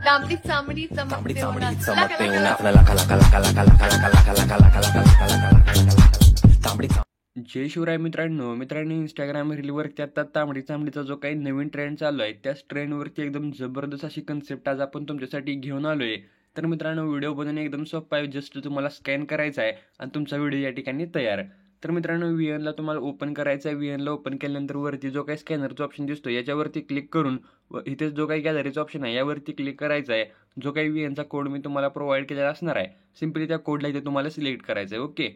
तांबडी चांबडी चमकते उन्हात. चमकते उन्हात लका लका लका लका लका लका लका लका लका लका लका लका तांबडी. जय शिवराय मित्रांनो इंस्टाग्राम रीलवरती आता तांबडी चांबडीचा जो काही नवीन ट्रेंड चालू आहे त्याच ट्रेंडवरती एकदम जबरदस्त अशी कन्सेप्ट आज आपण तुमच्यासाठी घेऊन आलोय. तर मित्रांनो व्हिडिओ बनवणे एकदम सोपं आहे. जस्ट तुम्हाला स्कॅन करायचा आहे आणि तुमचा व्हिडिओ या ठिकाणी तयार. तर मित्रांनो VNला तुम्हाला ओपन करायचं आहे. VNला ओपन केल्यानंतर वरती जो काही स्कॅनरचा ऑप्शन दिसतो याच्यावरती क्लिक करून इथे जो काही गॅलरीचा ऑप्शन आहे यावरती क्लिक करायचा आहे. जो काही VNचा कोड मी तुम्हाला प्रोव्हाइड केलेला असणार आहे सिम्पली त्या कोडला इथे तुम्हाला सिलेक्ट करायचं आहे. ओके,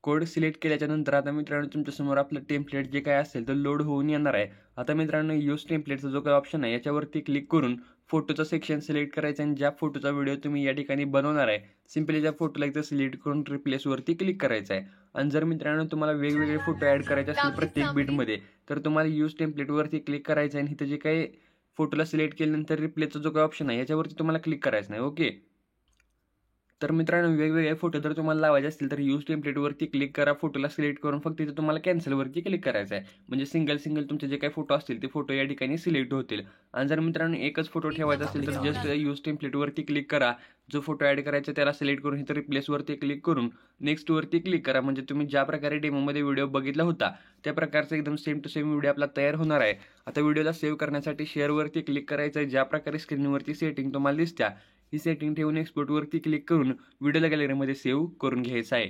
कोड सिलेक्ट केल्याच्या नंतर आता मित्रांनो तुमच्यासमोर आपलं टेम्पलेट जे काय असेल तर लोड होऊन येणार आहे. आता मित्रांनो यूज टेम्पलेटचा जो काही ऑप्शन आहे याच्यावरती क्लिक करून फोटोचा सेक्शन सिलेक्ट करायचा आणि ज्या फोटोचा व्हिडिओ तुम्ही या ठिकाणी बनवणार आहे सिम्पली त्या फोटोला इथं सिलेक्ट करून रिप्लेसवरती क्लिक करायचं आहे. आणि जर मित्रांनो तुम्हाला वेगवेगळे फोटो ॲड करायचे असतील प्रत्येक बीटमध्ये तर तुम्हाला यूज टेम्पलेटवरती क्लिक करायचं आहे आणि इथं जे काही फोटोला सिलेक्ट केल्यानंतर रिप्लेसचा जो काही ऑप्शन आहे याच्यावरती तुम्हाला क्लिक करायचं नाही. ओके, तर मित्रांनो वेगवेगळे फोटो जर तुम्हाला लावायचे असतील तर यूज टेम्पलेटवरती क्लिक करा. फोटोला सिलेक्ट करून फक्त इथे तुम्हाला कॅन्सलवरती क्लिक करायचं आहे. म्हणजे सिंगल तुमचे जे काही फोटो असतील ते फोटो या ठिकाणी सिलेक्ट होतील. आणि जर मित्रांनो एकच फोटो ठेवायचा असेल तर जस्ट यूज टेम्पलेटवरती क्लिक करा. जो फोटो ॲड करायचा त्याला सिलेक्ट करून इथं रिप्लेसवरती क्लिक करून नेक्स्टवरती क्लिक करा. म्हणजे तुम्ही ज्या प्रकारे डेमोमध्ये व्हिडिओ बघितला होता त्या प्रकारचा एकदम सेम टू सेम व्हिडिओ आपला तयार होणार आहे. आता व्हिडिओला सेव्ह करण्यासाठी शेअरवरती क्लिक करायचं आहे. ज्या प्रकारे स्क्रीनवरती सेटिंग तुम्हाला दिसत्या ही सेटिंग ठेवून एक्सपोर्टवरती क्लिक करून व्हिडिओला गॅलरीमध्ये सेव्ह करून घ्यायचं आहे.